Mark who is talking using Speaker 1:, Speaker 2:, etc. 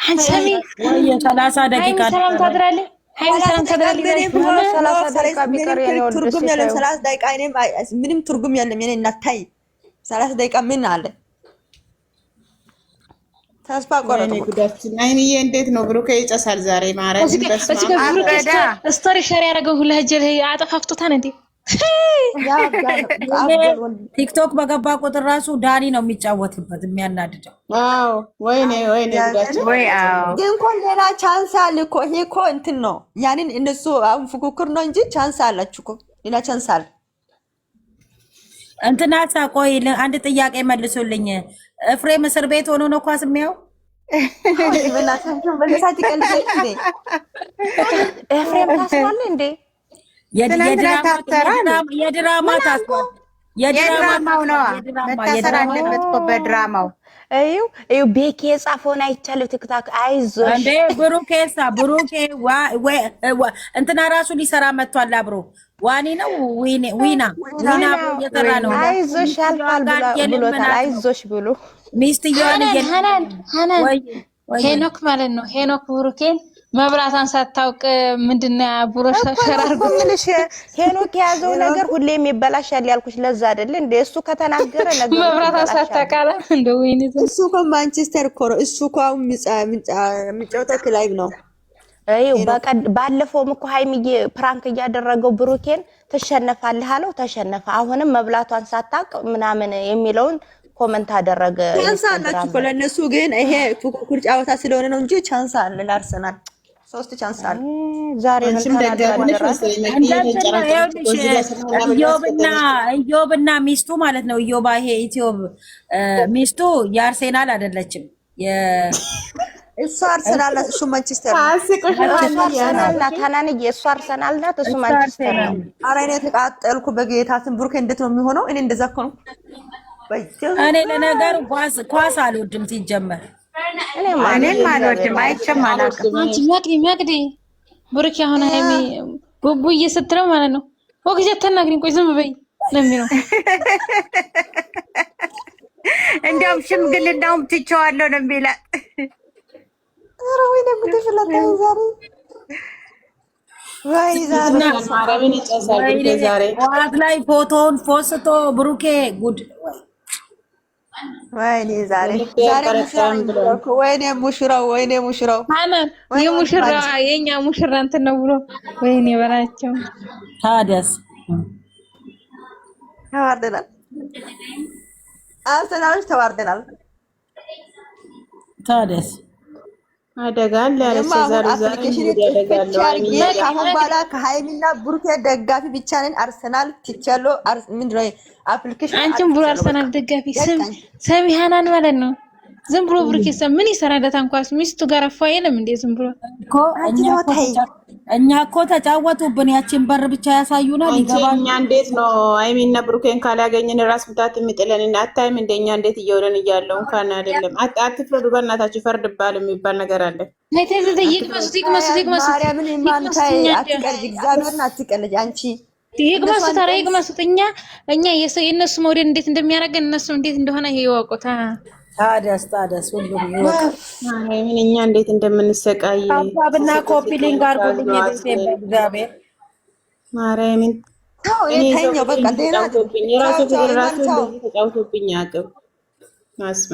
Speaker 1: አንሰሚ
Speaker 2: ወይ 30 ደቂቃ
Speaker 1: ሰላም ታድራለህ። ሃይ ሰላም ታድራለህ።
Speaker 3: 30 ደቂቃ ቢቀር የኔ ወልድ ትርጉም የለም። 30 ደቂቃ እኔም ምንም ትርጉም የለም። የኔ እናታይ 30 ደቂቃ ምን አለ? ተስፋ ቆረጥኩ።
Speaker 4: ጉዳችን አይንዬ እንዴት ነው? ብሩኬ ይጨሳል ዛሬ ማረኝ።
Speaker 1: ስቶሪ ሼር ያደረገው ሁላ ጀለ አጠፋፍቶታል እንዴ?
Speaker 2: ቲክቶክ በገባ ቁጥር ራሱ ዳኒ ነው የሚጫወትበት የሚያናድደው።
Speaker 4: አዎ ወይኔ ጉዳችን
Speaker 3: ወይ ግን እኮ ሌላ ቻንስ አለ እኮ። ይሄ እኮ እንትን ነው ያንን እነሱ አሁን ፉክክር ነው እንጂ ቻንስ አላችሁ እኮ ሌላ ቻንስ አለ።
Speaker 2: እንትና ቆይ አንድ ጥያቄ መልሱልኝ። ኤፍሬም እስር ቤት ሆኖ ነው ኳስ የሚያው?
Speaker 1: ኤፍሬም ታስሯል እንዴ?
Speaker 5: የድራማው ነው መታሰር አለበት እኮ በድራማው።
Speaker 1: እዩ ቤኪ የጻፈውን አይቻለሁ ቲክታክ። አይዞሽ
Speaker 2: እንዴ ብሩኬ እንትና ራሱ ሊሰራ መጥቷል አብሮ ዋኒ ነው ዊና እየሰራ ነው።
Speaker 1: አይዞሽ ያልፋል ብሎታል። አይዞሽ ብሎ
Speaker 2: ሚስትየዋን
Speaker 1: ሄኖክ ማለት ነው። ሄኖክ ብሩኬን መብራታን ሳታውቅ ምንድነው ብሮሽ ተሸራርጎ
Speaker 5: ምንሽ ሄኖክ የያዘው ነገር ሁሌም ይበላሻል ያልኩሽ ለዛ አይደል እንዴ? እሱ ከተናገረ ነገር
Speaker 1: መብራታን ሳታውቃላ እንደ ወይኔ
Speaker 3: እሱ እኮ ማንቸስተር እኮ ነው። እሱ እኮ የሚጫወተው ክለብ ነው።
Speaker 5: አይው ባለፈውም እኮ ሃይሚዬ ፕራንክ እያደረገው ብሩኬን ተሸነፋለህ አለው። ተሸነፈ። አሁንም መብላቷን ሳታውቅ ምናምን የሚለውን ኮሜንት አደረገ።
Speaker 3: ቻንስ አላችሁ እኮ ለነሱ ግን ይሄ ፉክክር ጨዋታ ስለሆነ ነው እንጂ ቻንስ አለ ለአርሰናል 3 ቻንስ አለ።
Speaker 5: ዛሬ
Speaker 2: ኢዮብና ሚስቱ ማለት ነው። ኢዮባ ይሄ ኢትዮብ ሚስቱ የአርሴናል አይደለችም።
Speaker 3: እሱ አርሰናል ናት፣ እሱ ማንቸስተር
Speaker 5: ናት። ታናንዬ እሱ አርሰናል ናት፣ እሱ ማንቸስተር ነው።
Speaker 3: ኧረ እኔ ተቃጠልኩ በጌታ ስም። ብሩኬ እንዴት ነው የሚሆነው? እኔ እንደዛ እኮ ነው።
Speaker 2: እኔ ለነገሩ ኳስ አልወድም ሲጀመር።
Speaker 5: እኔም አልወድም አይቼም አላውቅም።
Speaker 1: መቅዲ ብሩኬ አሁን ሃይሚ ቡቡዬ ስትለው ማለት ነው ወግጀ ተናግሪኝ ቆይ ዝም በይ ነው የሚለው።
Speaker 5: እንዲያውም ሽምግልናውም ትቼዋለሁ ነው የሚላት።
Speaker 3: ኧረ ወይኔ ጉድ ፈላጣ
Speaker 2: ዛሬ ዋት ላይ ፎቶውን ፎስቶ ብሩኬ ጉድ
Speaker 3: ወይኔ ዛሬ ወይኔ ሙሽራው
Speaker 1: ማነው የሙሽራ የኛ ሙሽራ እንትን ነው ብሎ ወይኔ በላቸው።
Speaker 2: ታዲያስ
Speaker 3: ተዋርደናል፣ አርሰናሎች ተዋርደናል።
Speaker 4: ታዲያስ አደጋል ያለች
Speaker 3: አሁን በኋላ ከሃይሚና ብሩኬ ደጋፊ ብቻ ነን። አርሰናል ትቻለሁ። ምንድነው አፕሊኬሽን
Speaker 1: አንቺም ብሩ አርሰናል ደጋፊ ሰሚ ሃናን ማለት ነው። ዝም ብሎ ብሩኬ ምን ይሰራለታ እንኳን ሚስቱ ጋር አፋየለም እንዴ? ዝም ብሎ
Speaker 2: እኮ እኛ እኮ ተጫወቱብን። ያቺን በር ብቻ ያሳዩናል ይገባል።
Speaker 4: እኛ እንዴት ነው ሃይሚና ብሩኬን ካላገኘን ራስ ምታት የሚጥለን አታይም? እንደኛ እንዴት እየወለን እያለው እንኳን አይደለም። አትፍረዱ በእናታችሁ። ይፈርድባል የሚባል ነገር አለ።
Speaker 1: አይተዘ ይቅመሱት
Speaker 3: ማርያምን ማንታይ አትቀልጅ፣ እግዚአብሔርን አትቀልጅ አንቺ
Speaker 1: ይቅመሱት። ኧረ ይቅመሱት። እኛ የእነሱ መውደድ እንዴት እንደሚያደርገን እነሱ እንዴት እንደሆነ ይወቁት።
Speaker 2: ታዲያስ ሁሉም ይወቅ።
Speaker 4: ምን እኛ እንዴት እንደምንሰቃይ
Speaker 2: አባብና ኮፒ ሊንክ አድርጉልኝ። እግዚአብሔር
Speaker 4: ማርያምን
Speaker 3: እኔ በቃ ደህና
Speaker 4: ራሱ ተጫውቶብኝ አቅም ማስማ